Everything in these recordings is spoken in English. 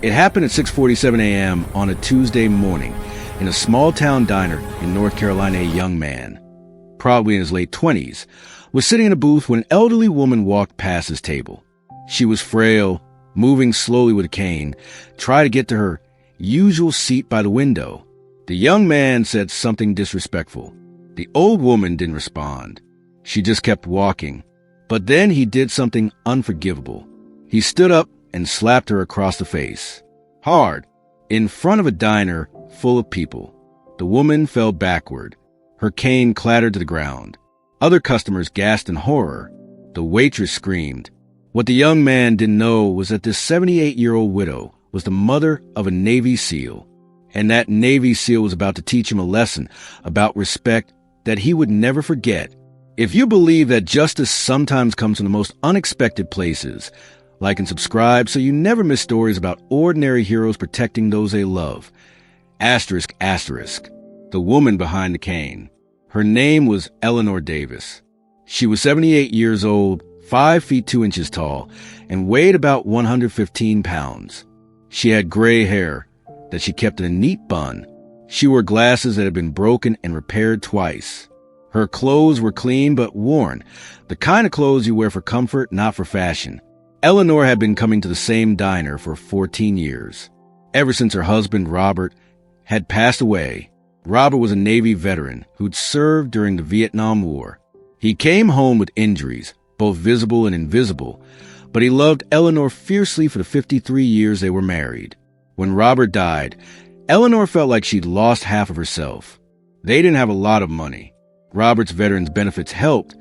It happened at 6:47 a.m. on a Tuesday morning in a small-town diner in North Carolina. A young man, probably in his late 20s, was sitting in a booth when an elderly woman walked past his table. She was frail, moving slowly with a cane, tried to get to her usual seat by the window. The young man said something disrespectful. The old woman didn't respond. She just kept walking. But then he did something unforgivable. He stood up and slapped her across the face. Hard, in front of a diner full of people. The woman fell backward. Her cane clattered to the ground. Other customers gasped in horror. The waitress screamed. What the young man didn't know was that this 78-year-old widow was the mother of a Navy SEAL. And that Navy SEAL was about to teach him a lesson about respect that he would never forget. If you believe that justice sometimes comes from the most unexpected places, like and subscribe so you never miss stories about ordinary heroes protecting those they love. Asterisk, asterisk. The woman behind the cane. Her name was Eleanor Davis. She was 78 years old, 5 feet 2 inches tall, and weighed about 115 pounds. She had gray hair that she kept in a neat bun. She wore glasses that had been broken and repaired twice. Her clothes were clean but worn, the kind of clothes you wear for comfort, not for fashion. Eleanor had been coming to the same diner for 14 years. Ever since her husband, Robert, had passed away. Robert was a Navy veteran who'd served during the Vietnam War. He came home with injuries, both visible and invisible, but he loved Eleanor fiercely for the 53 years they were married. When Robert died, Eleanor felt like she'd lost half of herself. They didn't have a lot of money. Robert's veterans benefits helped,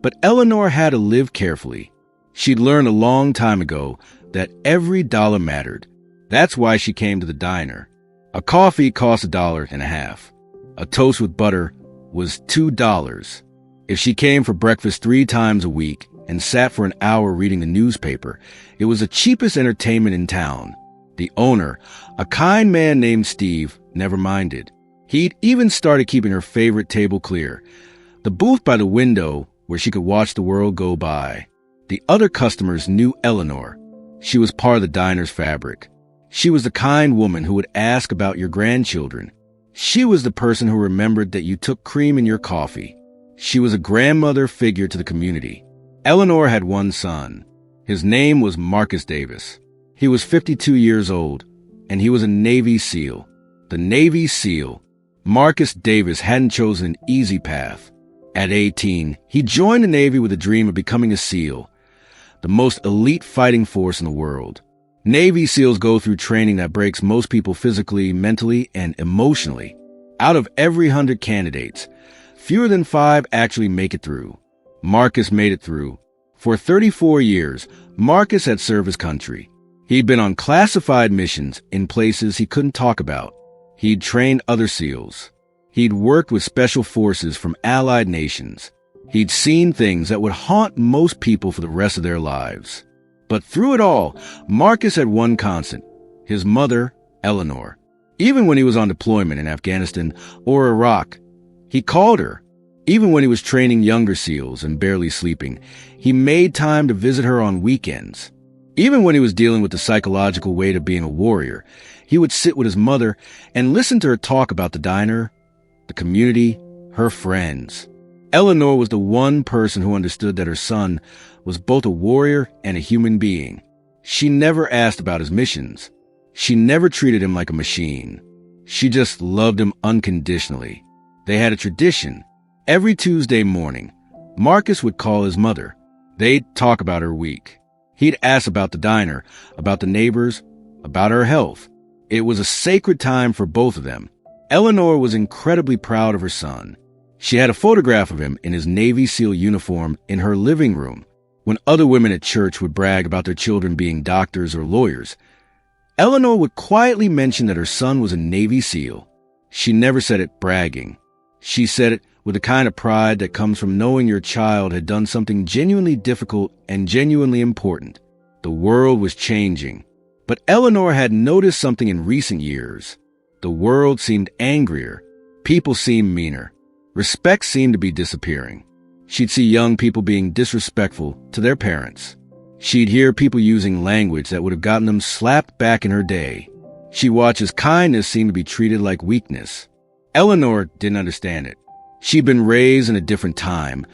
but Eleanor had to live carefully. She'd learned a long time ago that every dollar mattered. That's why she came to the diner. A coffee cost $1.50. A toast with butter was $2. If she came for breakfast 3 times a week and sat for an hour reading the newspaper, it was the cheapest entertainment in town. The owner, a kind man named Steve, never minded. He'd even started keeping her favorite table clear, the booth by the window where she could watch the world go by. The other customers knew Eleanor. She was part of the diner's fabric. She was the kind woman who would ask about your grandchildren. She was the person who remembered that you took cream in your coffee. She was a grandmother figure to the community. Eleanor had one son. His name was Marcus Davis. He was 52 years old, and he was a Navy SEAL. The Navy SEAL. Marcus Davis hadn't chosen an easy path. At 18, he joined the Navy with a dream of becoming a SEAL, the most elite fighting force in the world. Navy SEALs go through training that breaks most people physically, mentally, and emotionally. Out of every 100 candidates, fewer than 5 actually make it through. Marcus made it through. For 34 years, Marcus had served his country. He'd been on classified missions in places he couldn't talk about. He'd trained other SEALs. He'd worked with special forces from allied nations. He'd seen things that would haunt most people for the rest of their lives. But through it all, Marcus had one constant: his mother, Eleanor. Even when he was on deployment in Afghanistan or Iraq, he called her. Even when he was training younger SEALs and barely sleeping, he made time to visit her on weekends. Even when he was dealing with the psychological weight of being a warrior, he would sit with his mother and listen to her talk about the diner, the community, her friends. Eleanor was the one person who understood that her son was both a warrior and a human being. She never asked about his missions. She never treated him like a machine. She just loved him unconditionally. They had a tradition. Every Tuesday morning, Marcus would call his mother. They'd talk about her week. He'd ask about the diner, about the neighbors, about her health. It was a sacred time for both of them. Eleanor was incredibly proud of her son. She had a photograph of him in his Navy SEAL uniform in her living room. When other women at church would brag about their children being doctors or lawyers, Eleanor would quietly mention that her son was a Navy SEAL. She never said it bragging. She said it with the kind of pride that comes from knowing your child had done something genuinely difficult and genuinely important. The world was changing. But Eleanor had noticed something in recent years. The world seemed angrier. People seemed meaner. Respect seemed to be disappearing. She'd see young people being disrespectful to their parents. She'd hear people using language that would have gotten them slapped back in her day. She'd watch as kindness seemed to be treated like weakness. Eleanor didn't understand it. She'd been raised in a different time,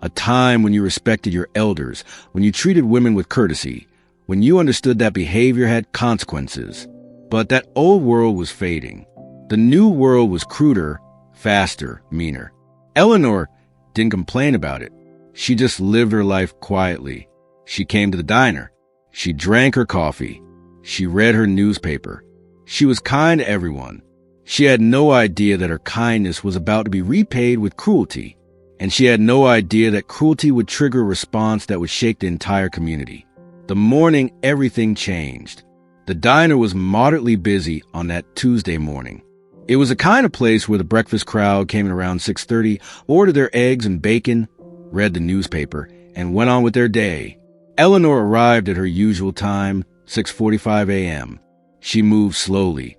a time when you respected your elders, when you treated women with courtesy, when you understood that behavior had consequences. But that old world was fading. The new world was cruder, faster, meaner. Eleanor didn't complain about it. She just lived her life quietly. She came to the diner. She drank her coffee. She read her newspaper. She was kind to everyone. She had no idea that her kindness was about to be repaid with cruelty. And she had no idea that cruelty would trigger a response that would shake the entire community. The morning everything changed. The diner was moderately busy on that Tuesday morning. It was the kind of place where the breakfast crowd came in around 6:30, ordered their eggs and bacon, read the newspaper, and went on with their day. Eleanor arrived at her usual time, 6:45 a.m. She moved slowly,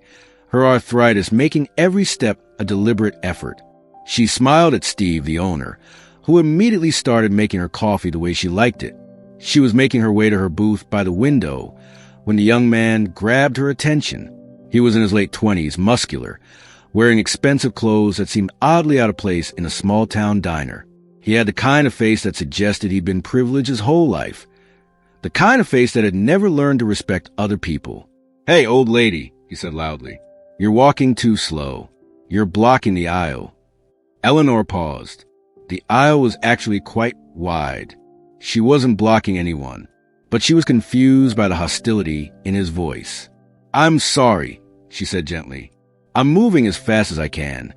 her arthritis making every step a deliberate effort. She smiled at Steve, the owner, who immediately started making her coffee the way she liked it. She was making her way to her booth by the window when the young man grabbed her attention. He was in his late 20s, muscular, wearing expensive clothes that seemed oddly out of place in a small-town diner. He had the kind of face that suggested he'd been privileged his whole life, the kind of face that had never learned to respect other people. "Hey, old lady," he said loudly. "You're walking too slow. You're blocking the aisle." Eleanor paused. The aisle was actually quite wide. She wasn't blocking anyone, but she was confused by the hostility in his voice. "I'm sorry," she said gently. "I'm moving as fast as I can."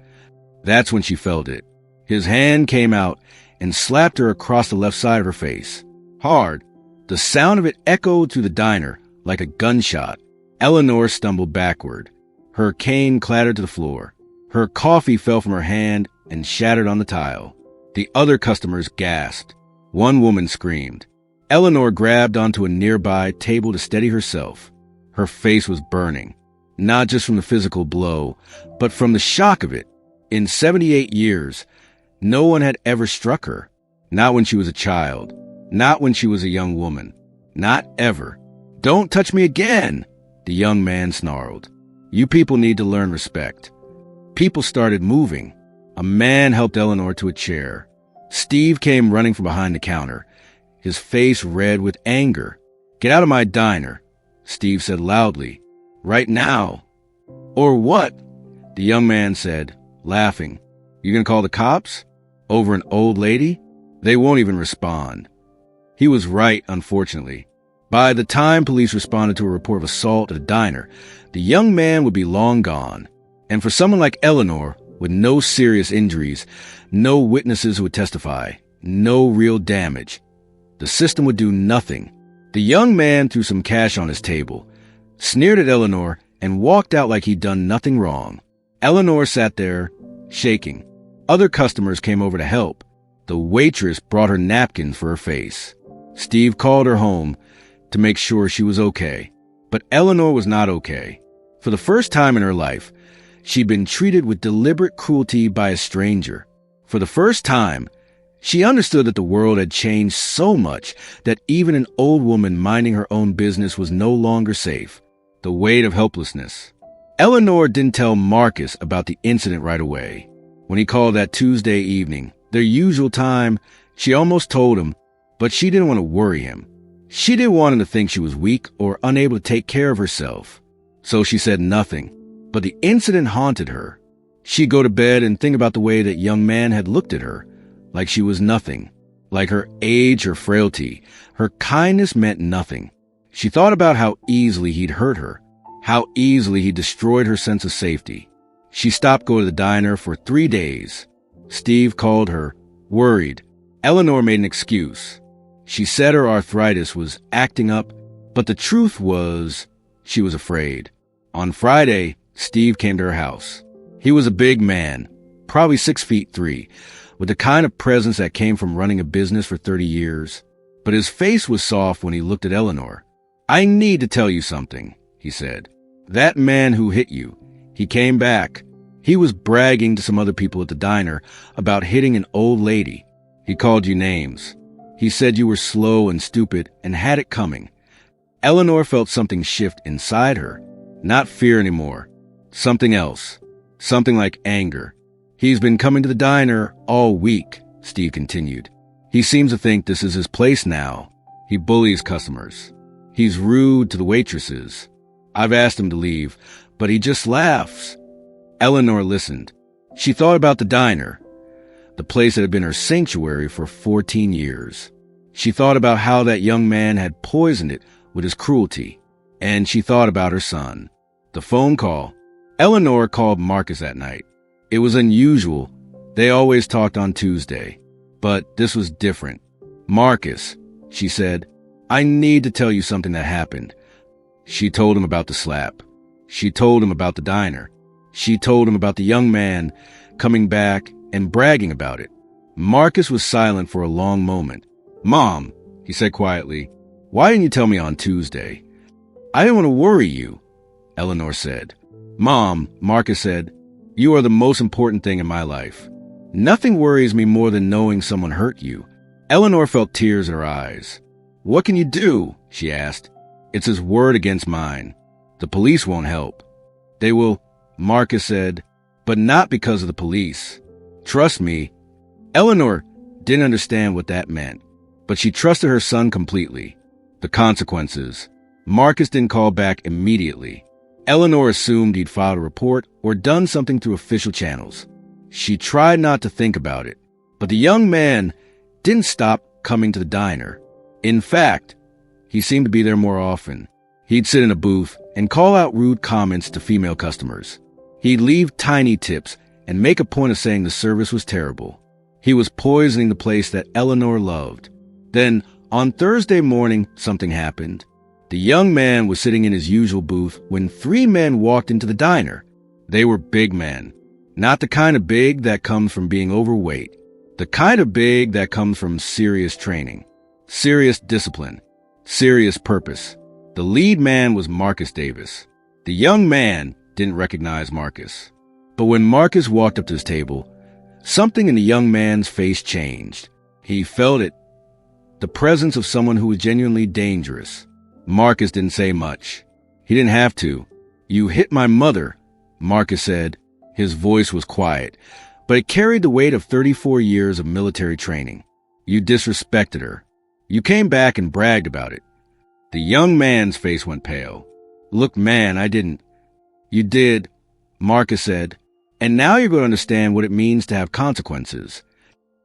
That's when she felt it. His hand came out and slapped her across the left side of her face. Hard. The sound of it echoed through the diner like a gunshot. Eleanor stumbled backward. Her cane clattered to the floor. Her coffee fell from her hand and shattered on the tile. The other customers gasped. One woman screamed. Eleanor grabbed onto a nearby table to steady herself. Her face was burning, not just from the physical blow, but from the shock of it. In 78 years, no one had ever struck her. Not when she was a child. Not when she was a young woman. Not ever. "Don't touch me again," the young man snarled. "You people need to learn respect." People started moving. A man helped Eleanor to a chair. Steve came running from behind the counter, his face red with anger. "Get out of my diner," Steve said loudly. "Right now." "Or what?" the young man said, laughing. "You gonna call the cops? Over an old lady? They won't even respond." He was right, unfortunately. By the time police responded to a report of assault at a diner, the young man would be long gone. And for someone like Eleanor, with no serious injuries, no witnesses who would testify, no real damage, the system would do nothing. The young man threw some cash on his table, sneered at Eleanor, and walked out like he'd done nothing wrong. Eleanor sat there, shaking. Other customers came over to help. The waitress brought her napkins for her face. Steve called her home to make sure she was okay. But Eleanor was not okay. For the first time in her life, she'd been treated with deliberate cruelty by a stranger. For the first time, she understood that the world had changed so much that even an old woman minding her own business was no longer safe. The weight of helplessness. Eleanor didn't tell Marcus about the incident right away. When he called that Tuesday evening, their usual time, she almost told him, but she didn't want to worry him. She didn't want him to think she was weak or unable to take care of herself. So she said nothing. But the incident haunted her. She'd go to bed and think about the way that young man had looked at her, like she was nothing, like her age or frailty. Her kindness meant nothing. She thought about how easily he'd hurt her, how easily he destroyed her sense of safety. She stopped going to the diner for 3 days. Steve called her, worried. Eleanor made an excuse. She said her arthritis was acting up, but the truth was she was afraid. On Friday, Steve came to her house. He was a big man, probably 6'3", with the kind of presence that came from running a business for 30 years. But his face was soft when he looked at Eleanor. "I need to tell you something," he said. "That man who hit you, he came back. He was bragging to some other people at the diner about hitting an old lady. He called you names. He said you were slow and stupid and had it coming. Eleanor felt something shift inside her. Not fear anymore. Something else. Something like anger. He's been coming to the diner all week, Steve continued. He seems to think this is his place now. He bullies customers. He's rude to the waitresses. I've asked him to leave, but he just laughs. Eleanor listened. She thought about the diner, the place that had been her sanctuary for 14 years. She thought about how that young man had poisoned it with his cruelty, and she thought about her son. The phone call. Eleanor called Marcus that night. It was unusual. They always talked on Tuesday, but this was different. Marcus, she said, I need to tell you something that happened. She told him about the slap. She told him about the diner. She told him about the young man coming back and bragging about it. Marcus was silent for a long moment. Mom, he said quietly, why didn't you tell me on Tuesday? I didn't want to worry you, Eleanor said. Mom, Marcus said, you are the most important thing in my life. Nothing worries me more than knowing someone hurt you. Eleanor felt tears in her eyes. What can you do? She asked. It's his word against mine. The police won't help. They will, Marcus said, but not because of the police. Trust me. Eleanor didn't understand what that meant, but she trusted her son completely. The consequences. Marcus didn't call back immediately. Eleanor assumed he'd filed a report or done something through official channels. She tried not to think about it, but the young man didn't stop coming to the diner. In fact, he seemed to be there more often. He'd sit in a booth and call out rude comments to female customers. He'd leave tiny tips and make a point of saying the service was terrible. He was poisoning the place that Eleanor loved. Then, on Thursday morning, something happened. The young man was sitting in his usual booth when 3 men walked into the diner. They were big men. Not the kind of big that comes from being overweight. The kind of big that comes from serious training, serious discipline, serious purpose. The lead man was Marcus Davis. The young man didn't recognize Marcus. But when Marcus walked up to his table, something in the young man's face changed. He felt it. The presence of someone who was genuinely dangerous. Marcus didn't say much. He didn't have to. You hit my mother, Marcus said. His voice was quiet, but it carried the weight of 34 years of military training. You disrespected her. You came back and bragged about it. The young man's face went pale. Look, man, I didn't. You did, Marcus said, and now you're going to understand what it means to have consequences.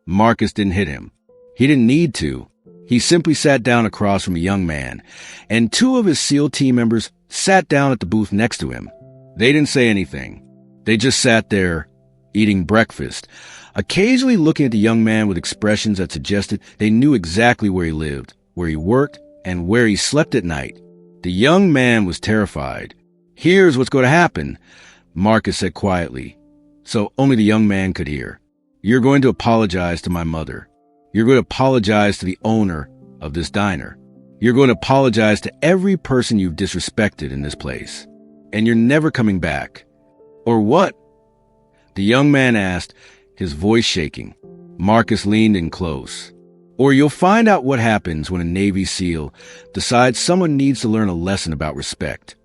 Marcus didn't hit him. He didn't need to. He simply sat down across from a young man, and 2 of his SEAL team members sat down at the booth next to him. They didn't say anything. They just sat there, eating breakfast, occasionally looking at the young man with expressions that suggested they knew exactly where he lived, where he worked, and where he slept at night. The young man was terrified. Here's what's going to happen, Marcus said quietly, so only the young man could hear. You're going to apologize to my mother. You're going to apologize to the owner of this diner. You're going to apologize to every person you've disrespected in this place. And you're never coming back. Or what? The young man asked, his voice shaking. Marcus leaned in close. Or you'll find out what happens when a Navy SEAL decides someone needs to learn a lesson about respect.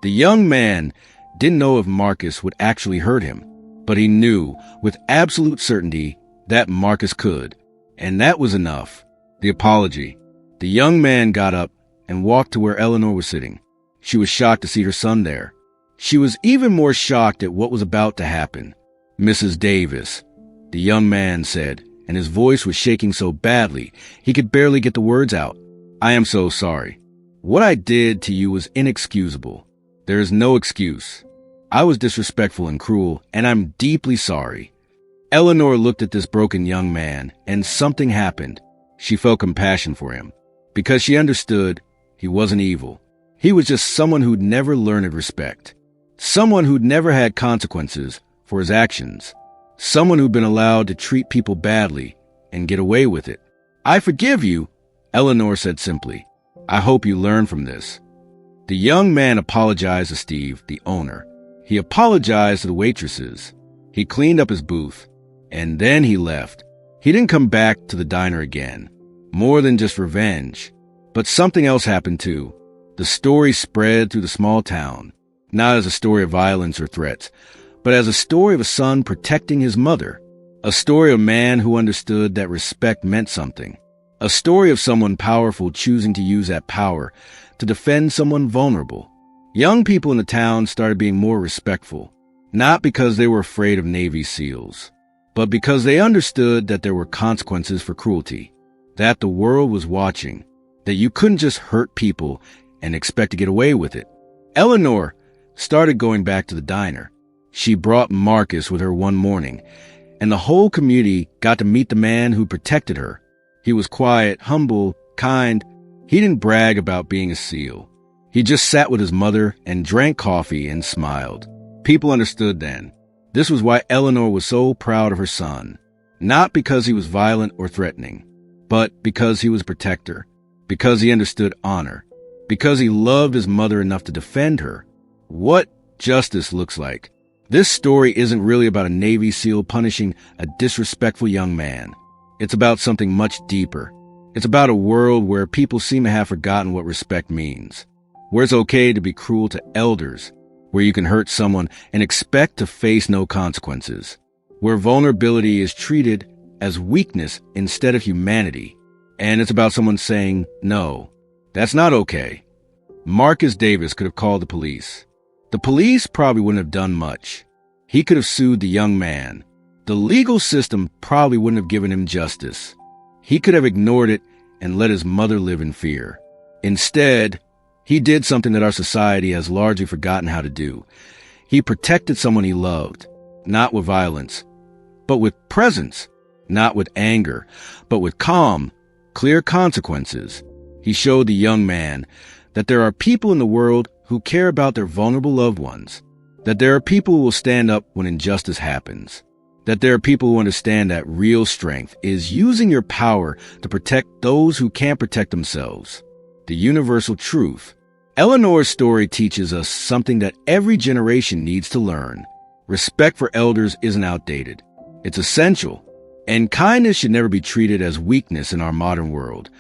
The young man didn't know if Marcus would actually hurt him, but he knew with absolute certainty that Marcus could. And that was enough. The apology. The young man got up and walked to where Eleanor was sitting. She was shocked to see her son there. She was even more shocked at what was about to happen. Mrs. Davis, the young man said, and his voice was shaking so badly he could barely get the words out. I am so sorry. What I did to you was inexcusable. There is no excuse. I was disrespectful and cruel, and I'm deeply sorry. Eleanor looked at this broken young man, and something happened. She felt compassion for him, because she understood he wasn't evil. He was just someone who'd never learned respect. Someone who'd never had consequences for his actions. Someone who'd been allowed to treat people badly and get away with it. I forgive you, Eleanor said simply. I hope you learn from this. The young man apologized to Steve, the owner. He apologized to the waitresses. He cleaned up his booth. And then he left. He didn't come back to the diner again. more than just revenge. But something else happened too. The story spread through the small town, not as a story of violence or threats, but as a story of a son protecting his mother. A story of a man who understood that respect meant something. A story of someone powerful choosing to use that power to defend someone vulnerable. Young people in the town started being more respectful, not because they were afraid of Navy SEALs, but because they understood that there were consequences for cruelty, that the world was watching, that you couldn't just hurt people and expect to get away with it. Eleanor started going back to the diner. She brought Marcus with her one morning, and the whole community got to meet the man who protected her. He was quiet, humble, kind. He didn't brag about being a SEAL. He just sat with his mother and drank coffee and smiled. People understood then. This was why Eleanor was so proud of her son. Not because he was violent or threatening, but because he was a protector, because he understood honor, because he loved his mother enough to defend her. What justice looks like. This story isn't really about a Navy SEAL punishing a disrespectful young man. It's about something much deeper. It's about a world where people seem to have forgotten what respect means, where it's okay to be cruel to elders, where you can hurt someone and expect to face no consequences, where vulnerability is treated as weakness instead of humanity. And it's about someone saying, no, that's not okay. Marcus Davis could have called the police. The police probably wouldn't have done much. He could have sued the young man. The legal system probably wouldn't have given him justice. He could have ignored it and let his mother live in fear. Instead, he did something that our society has largely forgotten how to do. He protected someone he loved, not with violence, but with presence, not with anger, but with calm, clear consequences. He showed the young man that there are people in the world who care about their vulnerable loved ones, that there are people who will stand up when injustice happens, that there are people who understand that real strength is using your power to protect those who can't protect themselves. The universal truth. Eleanor's story teaches us something that every generation needs to learn. Respect for elders isn't outdated. It's essential. And kindness should never be treated as weakness in our modern world.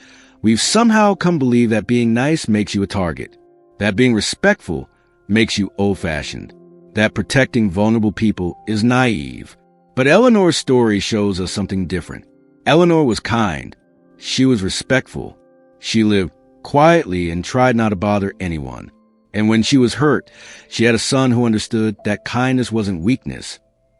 We've somehow come to believe that being nice makes you a target, that being respectful makes you old-fashioned, that protecting vulnerable people is naive. But Eleanor's story shows us something different. Eleanor was kind. She was respectful. She lived quietly and tried not to bother anyone. And when she was hurt, she had a son who understood that kindness wasn't weakness.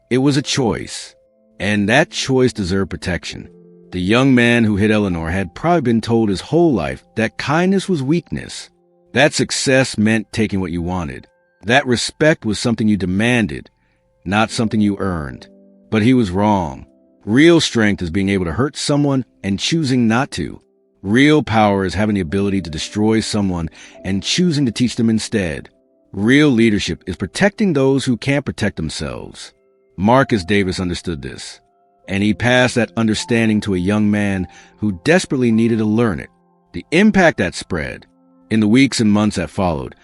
It was a choice. And that choice deserved protection. The young man who hit Eleanor had probably been told his whole life that kindness was weakness, that success meant taking what you wanted, that respect was something you demanded, not something you earned. But he was wrong. Real strength is being able to hurt someone and choosing not to. Real power is having the ability to destroy someone and choosing to teach them instead. Real leadership is protecting those who can't protect themselves. Marcus Davis understood this, and he passed that understanding to a young man who desperately needed to learn it. The impact that spread. In the weeks and months that followed,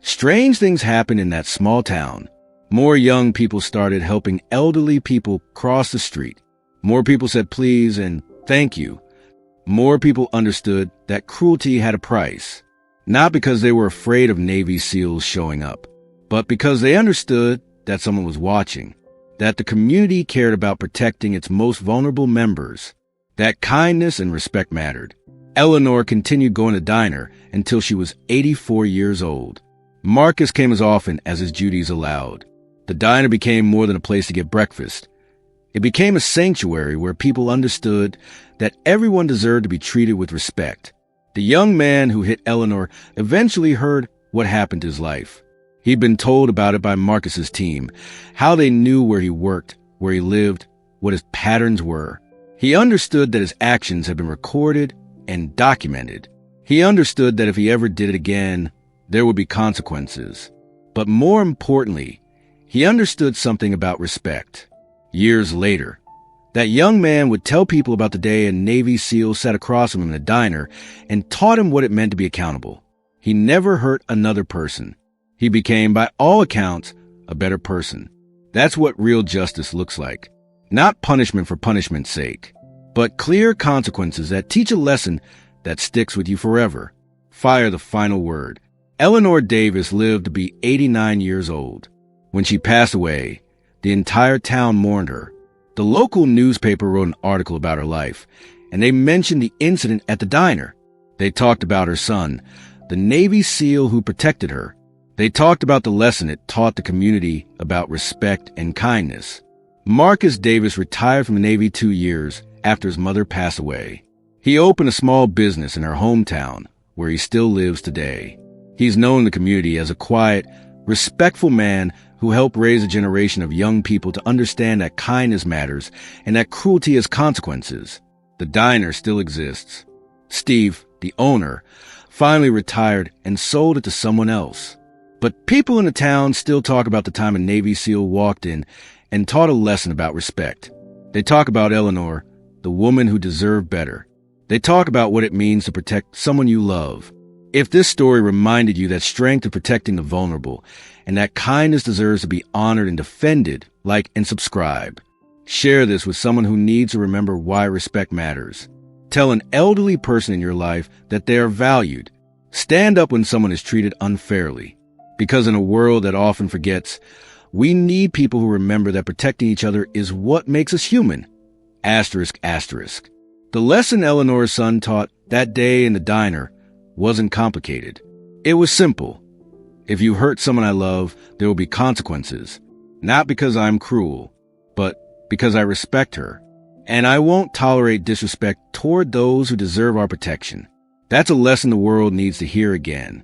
strange things happened in that small town. More young people started helping elderly people cross the street. More people said please and thank you. More people understood that cruelty had a price, not because they were afraid of Navy SEALs showing up, but because they understood that someone was watching, that the community cared about protecting its most vulnerable members, that kindness and respect mattered. Eleanor continued going to the diner until she was 84 years old. Marcus came as often as his duties allowed. The diner became more than a place to get breakfast. It became a sanctuary where people understood that everyone deserved to be treated with respect. The young man who hit Eleanor eventually heard what happened to his life. He'd been told about it by Marcus's team, how they knew where he worked, where he lived, what his patterns were. He understood that his actions had been recorded and documented. He understood that if he ever did it again, there would be consequences. But more importantly, he understood something about respect. Years later, that young man would tell people about the day a Navy SEAL sat across from him in a diner and taught him what it meant to be accountable. He never hurt another person. He became, by all accounts, a better person. That's what real justice looks like. Not punishment for punishment's sake, but clear consequences that teach a lesson that sticks with you forever. Fire the final word. Eleanor Davis lived to be 89 years old. When she passed away, the entire town mourned her. The local newspaper wrote an article about her life, and they mentioned the incident at the diner. They talked about her son, the Navy SEAL who protected her. They talked about the lesson it taught the community about respect and kindness. Marcus Davis retired from the Navy 2 years after his mother passed away. He opened a small business in her hometown, where he still lives today. He's known in the community as a quiet, respectful man who helped raise a generation of young people to understand that kindness matters and that cruelty has consequences. The diner still exists. Steve, the owner, finally retired and sold it to someone else. But people in the town still talk about the time a Navy SEAL walked in and taught a lesson about respect. They talk about Eleanor, the woman who deserved better. They talk about what it means to protect someone you love. If this story reminded you that strength is protecting the vulnerable and that kindness deserves to be honored and defended, like and subscribe. Share this with someone who needs to remember why respect matters. Tell an elderly person in your life that they are valued. Stand up when someone is treated unfairly. Because in a world that often forgets, we need people who remember that protecting each other is what makes us human. Asterisk, asterisk. The lesson Eleanor's son taught that day in the diner wasn't complicated. It was simple. If you hurt someone I love, there will be consequences. Not because I'm cruel, but because I respect her. And I won't tolerate disrespect toward those who deserve our protection. That's a lesson the world needs to hear again.